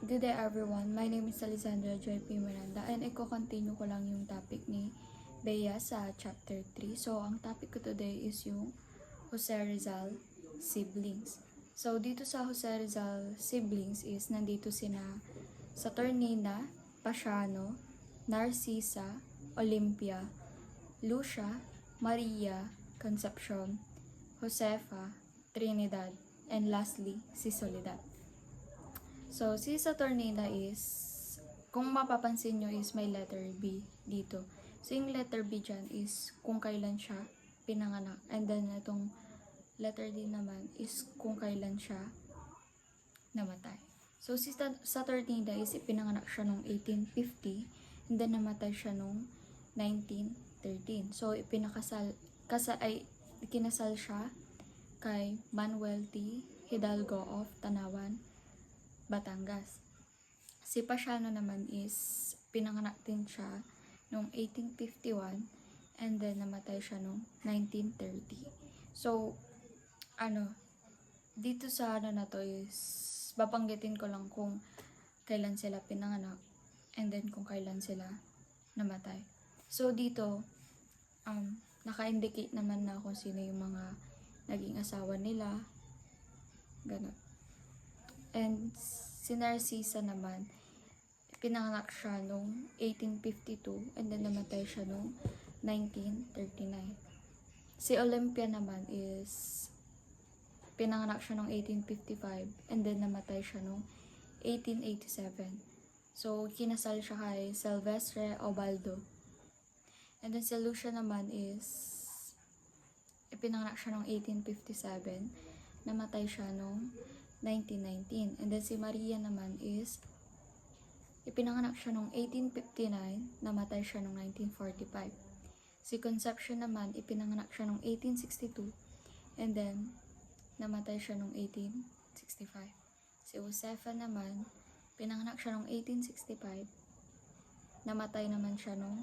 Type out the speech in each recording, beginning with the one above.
Good day everyone, my name is Alexandra Joy P. Miranda and i-continue ko lang yung topic ni Bea sa chapter 3. So, ang topic ko today is yung Jose Rizal siblings. So, dito sa Jose Rizal siblings is nandito sina Saturnina, Pasiano, Narcisa, Olympia, Lucia, Maria, Concepcion, Josefa, Trinidad, and lastly, si Soledad. So, si Saturnina is, kung mapapansin nyo is may letter B dito. So, yung letter B dyan is kung kailan siya pinanganak. And then, itong letter D naman is kung kailan siya namatay. So, si Saturnina is ipinanganak siya noong 1850 and then namatay siya noong 1913. So, ikinasal siya kay Manuel T. Hidalgo of Tanawan, Batangas. Si Pasiano naman is pinanganak din siya noong 1851 and then namatay siya noong 1930. So, dito sa na to is babanggitin ko lang kung kailan sila pinanganak and then kung kailan sila namatay. So, dito, naka-indicate naman na kung sino yung mga naging asawa nila. Ganun. And si Narcisa naman, pinanganak siya noong 1852 and then namatay siya noong 1939. Si Olympia naman is pinanganak siya noong 1855 and then namatay siya noong 1887. So, kinasal siya kay Silvestre Obaldo. And then si Lucia naman is ipinanganak siya noong 1857, namatay siya noong 1919. And then si Maria naman is ipinanganak siya noong 1859, namatay siya noong 1945. Si Concepcion naman ipinanganak siya noong 1862 and then namatay siya noong 1865. Si Josefa naman pinanganak siya noong 1865, namatay naman siya noong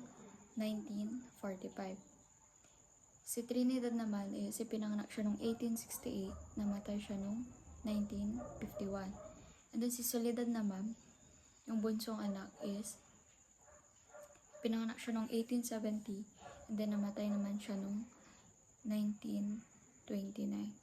1945. Si Trinidad naman is ipinanganak siya noong 1868, namatay siya noong 1951. And then si Soledad naman, yung bunsong anak is pinanganak siya noong 1870 and then namatay naman siya noong 1929.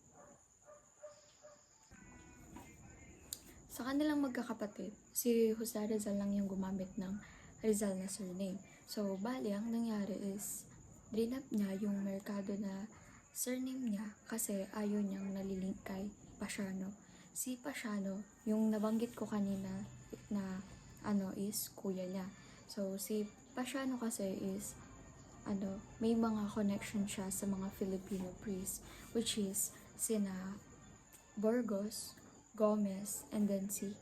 Sa kanilang magkakapatid, si Jose Rizal lang yung gumamit ng Rizal na surname. So, bali, ang nangyari is drinap niya yung Mercado na surname niya kasi ayaw niyang nalilink kay Pasiano. Si Pasiano, yung nabanggit ko kanina na is kuya niya. So, si Pasiano kasi is may mga connection siya sa mga Filipino priests, which is sina Burgos, Gomez, and then si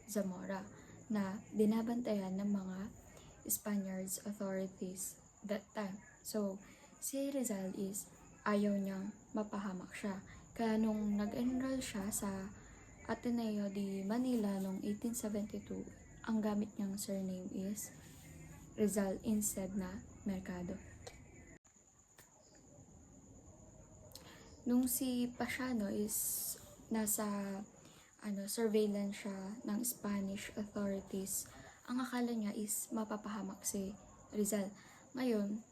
Zamora na binabantayan ng mga Spaniards authorities that time. So, si Rizal is ayaw niyang mapahamak siya. Kaya nung nag-enroll siya sa Ateneo de Manila noong 1872, ang gamit niyang surname is Rizal instead na Mercado. Nung si Pasiano is nasa surveillance siya ng Spanish authorities, ang akala niya is mapapahamak si Rizal. Ngayon,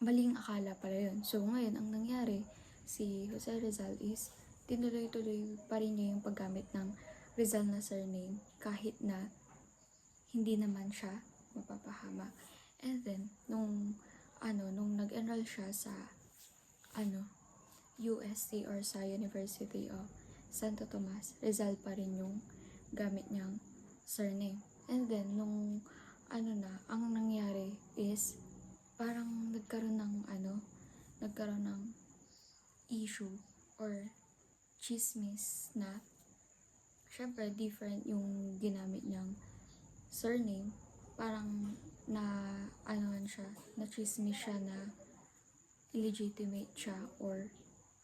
maling akala pala yun. So, ngayon, ang nangyari, si Jose Rizal is tinuloy-tuloy pa rin niya yung paggamit ng Rizal na surname kahit na hindi naman siya mapapahamak. And then, nung nag-enroll siya sa UST or sa University of Santo Tomas, Rizal pa rin yung gamit niyang surname. And then, nung ang nangyari is parang nagkaroon ng issue or chismis na syempre different yung ginamit niyang surname. Parang na chismis siya na illegitimate siya or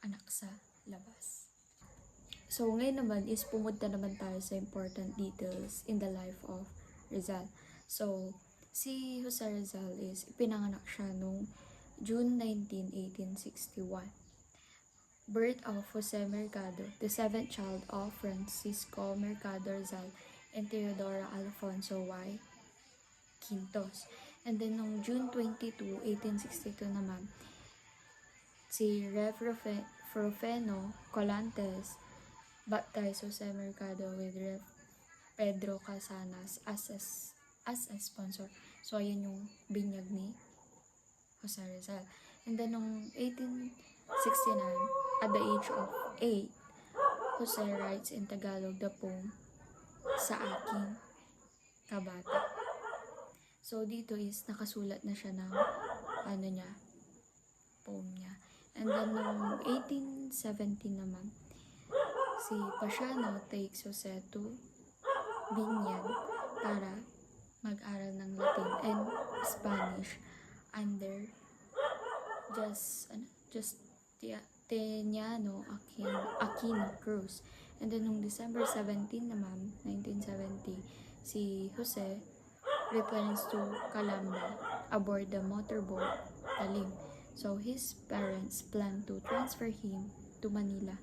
anak sa labas. So, ngayon naman is pumunta naman tayo sa important details in the life of Rizal. So, si Jose Rizal is ipinanganak siya noong June 19, 1861. Birth of Jose Mercado, the seventh child of Francisco Mercado Rizal and Teodora Alfonso Y. Quintos. And then, noong June 22, 1862 naman, si Rev. Rufeno Colantes baptized Jose Mercado with Rev. Pedro Casanas as a sponsor. So, ayan yung binyag ni Jose Rizal. And then, noong 1869, at the age of 8, Jose writes in Tagalog the poem, Sa Aking Kabata. So, dito is nakasulat na siya ng poem niya. And then, noong 1817 naman, si Pasiano takes Jose to Binyan para mag-aral ng Latin and Spanish under Justiniano Aquino Cruz. And then, noong December 17 naman, 1970, si Jose returns to Calamba aboard the motorboat Talim. So, his parents plan to transfer him to Manila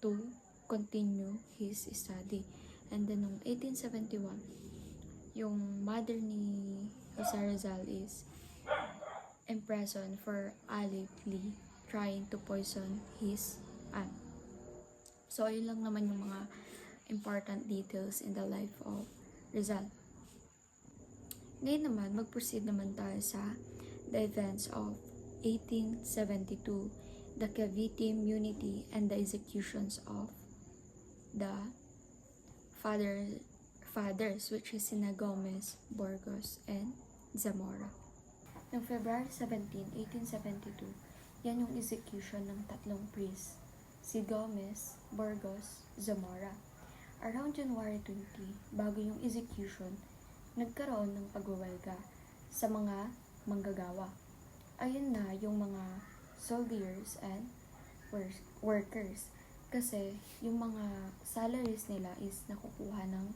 to continue his study. And then, noong 1871, yung mother ni Jose Rizal is imprisoned for allegedly trying to poison his aunt. So, ayun lang naman yung mga important details in the life of Rizal. Ngayon naman, mag-proceed naman tayo sa the events of 1872, the Cavite Mutiny, and the executions of the fathers, which is Sina Gomez, Burgos, and Zamora. Noong February 17, 1872, yan yung execution ng tatlong priests, si Gomez, Burgos, Zamora. Around January 20, bago yung execution, nagkaroon ng pagwawelga sa mga manggagawa. Ayun na yung mga soldiers and workers. Kasi yung mga salaries nila is nakukuha ng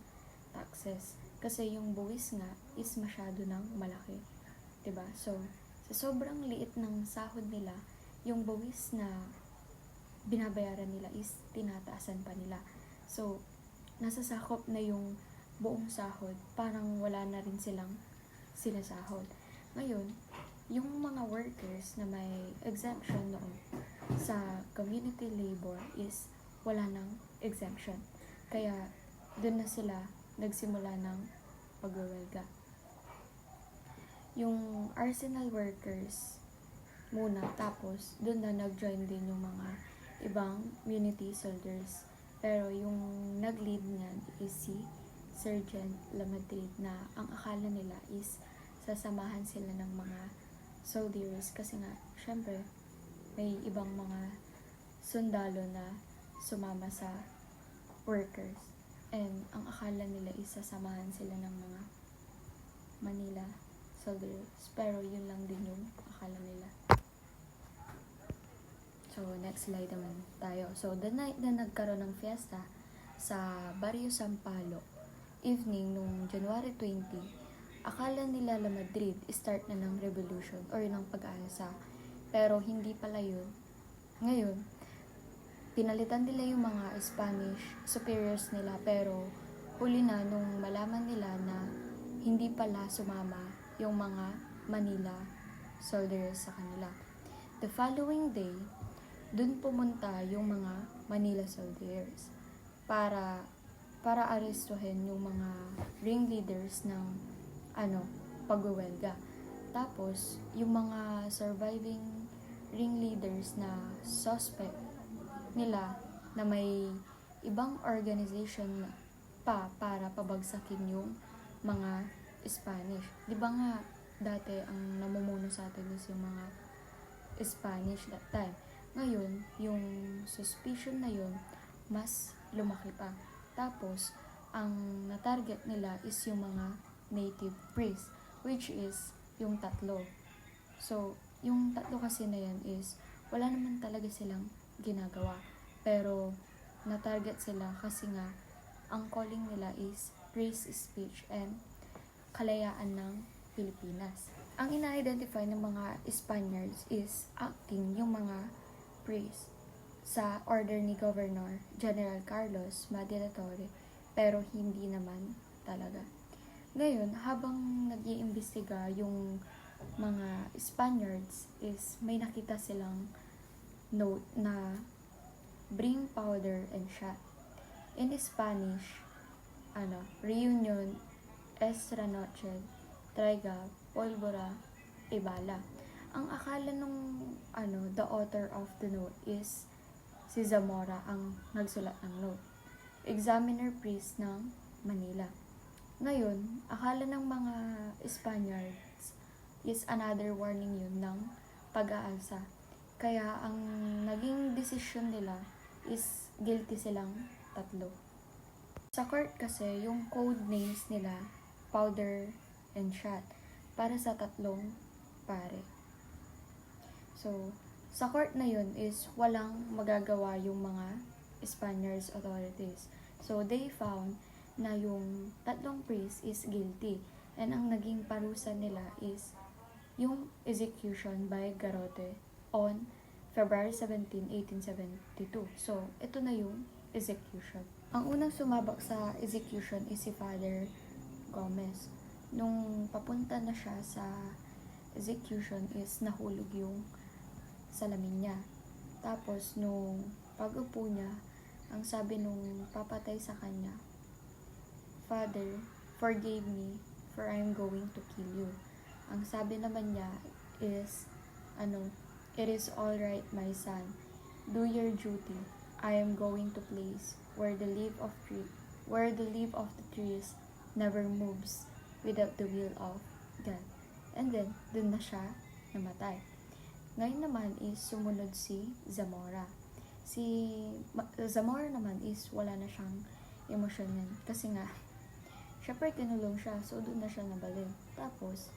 taxes. Kasi yung buwis nga is masyado ng malaki. 'Di ba? So, sa sobrang liit ng sahod nila, yung buwis na binabayaran nila is tinataasan pa nila. So, nasasakop na yung buong sahod, parang wala na rin silang sinasahod. Ngayon, yung mga workers na may exemption noon sa community labor is wala ng exemption. Kaya, doon na sila nagsimula ng pagwawelga. Yung arsenal workers muna, tapos doon na nag-join din yung mga ibang community soldiers. Pero yung nag-lead niyan is si Sergeant Lamadrid, na ang akala nila is sasamahan sila ng mga soldiers kasi nga, syempre, may ibang mga sundalo na sumama sa workers. And ang akala nila is sasamahan sila ng mga Manila soldiers. Pero yun lang din yung akala nila. So, next slide naman tayo. So, the night na nagkaroon ng fiesta sa Barrio Sampaloc, evening nung January 20, akala nila La Madrid start na ng revolution or ng pag-asa. Pero hindi pala yun. Ngayon, pinalitan nila yung mga Spanish superiors nila, pero huli na nung malaman nila na hindi pala sumama yung mga Manila soldiers sa kanila. The following day, dun pumunta yung mga Manila soldiers para arestuhin yung mga ringleaders ng pagwawelga. Tapos, yung mga surviving ringleaders na suspect nila na may ibang organization pa para pabagsakin yung mga Spanish. Di ba nga dati ang namumuno sa atin is yung mga Spanish that time. Ngayon, yung suspicion na yun mas lumaki pa. Tapos, ang na-target nila is yung mga native priests, which is yung tatlo. So, yung tatlo kasi na yan is wala naman talaga silang ginagawa. Pero, na-target sila kasi nga ang calling nila is praise speech and kalayaan ng Pilipinas. Ang ina-identify ng mga Spaniards is acting yung mga praise sa order ni Governor General Carlos Madrid Torre, pero hindi naman talaga. Ngayon, habang nag-iimbestiga yung mga Spaniards is may nakita silang note na bring powder and shot. In Spanish, reunion, extra noche, traiga, pólvora, e bala. Ang akala nung the author of the note is si Zamora ang nagsulat ng note. Examiner priest ng Manila. Ngayon, akala ng mga Spaniards is another warning yun ng pag-aalsa. Kaya ang naging decision nila is guilty silang tatlo. Sa court kasi, yung code names nila, powder and shot, para sa tatlong pare. So, sa court na yun is walang magagawa yung mga Spaniards authorities. So, they found na yung tatlong priest is guilty. And ang naging parusa nila is yung execution by garrote on February 17, 1872. So, ito na yung execution. Ang unang sumabak sa execution is si Father Gomez. Nung papunta na siya sa execution is nahulog yung salamin niya. Tapos, nung pag-upo niya, ang sabi nung papatay sa kanya, Father, forgive me for I'm going to kill you. Ang sabi naman niya is, it is alright my son, do your duty. I am going to place where the leaf of the trees never moves without the will of God. And then, dun na siya namatay. Ngayon naman is sumunod si Zamora. Si Zamora naman is wala na siyang emosyon yan. Kasi nga, syempre kinulong siya, so doon na siya nabalin. Tapos,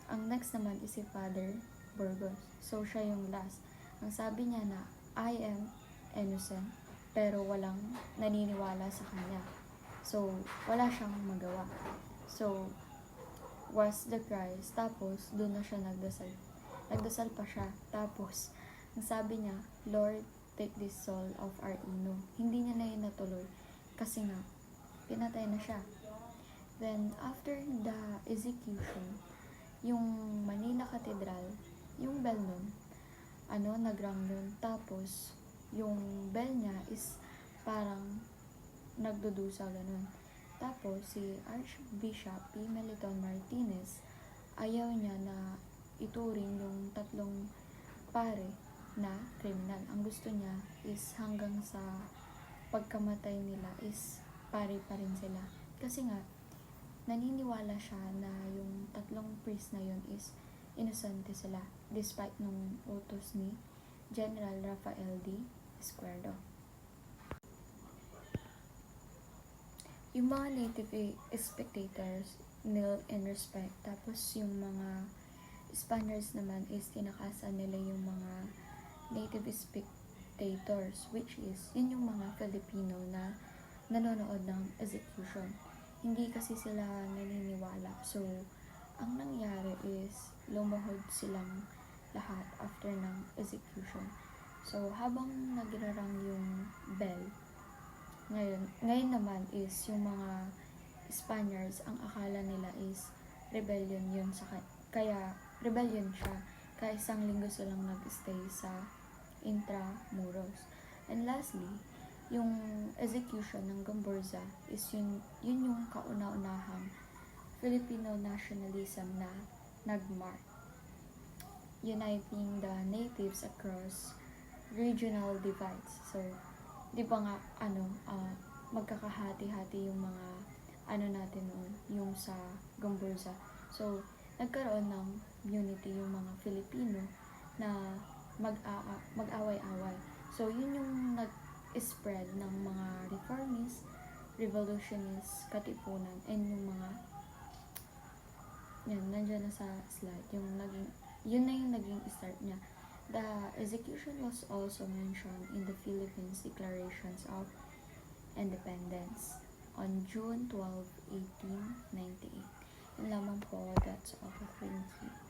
ang next naman is si Father Burgos. So, siya yung last. Ang sabi niya na, I am innocent, pero walang naniniwala sa kanya. So, wala siyang magawa. So, was the Christ. Tapos, doon na siya nagdasal. Nagdasal pa siya. Tapos, ang sabi niya, Lord, take this soul of our Ino. Hindi niya na yun natuloy. Kasi nga, pinatay na siya. Then, after the execution, yung Manila Cathedral, yung bell nun, nagrang nun. Tapos, yung bell niya is parang nagdudusa ganun. Tapos, si Archbishop P. Meliton Martinez, ayaw niya na ituring yung tatlong pare na kriminal. Ang gusto niya is hanggang sa pagkamatay nila is pare pa rin sila. Kasi nga, naniniwala siya na yung tatlong priest na yun is inosente sila despite nung utos ni General Rafael D. Escuerdo. Yung mga native spectators kneel in respect, tapos yung mga Spaniards naman is tinakasan nila yung mga native spectators, which is yun yung mga Filipino na nanonood ng execution. Hindi kasi sila naniniwala. So, ang nangyari is lumuhod silang lahat after ng execution. So, habang nagrarang yung bell, ngayon naman is yung mga Spaniards, ang akala nila is rebellion yun kaya rebellion siya. Kaya isang linggo silang nag-stay sa Intramuros. And lastly, yung execution ng Gomburza is yun yung kauna-unahang Filipino nationalism na nagmark, uniting the natives across regional divides. So, di ba nga, magkakahati-hati yung mga, natin noon, yung sa Gomburza. So, nagkaroon ng unity yung mga Filipino na mag-away-away. So, yun yung nag-spread ng mga reformist, revolutionists, katipunan, and yung mga, nandiyan na sa slide, yun na yung naging start niya. The execution was also mentioned in the Philippines Declarations of Independence on June 12, 1898. Yun lamang po, that's all. Thank you.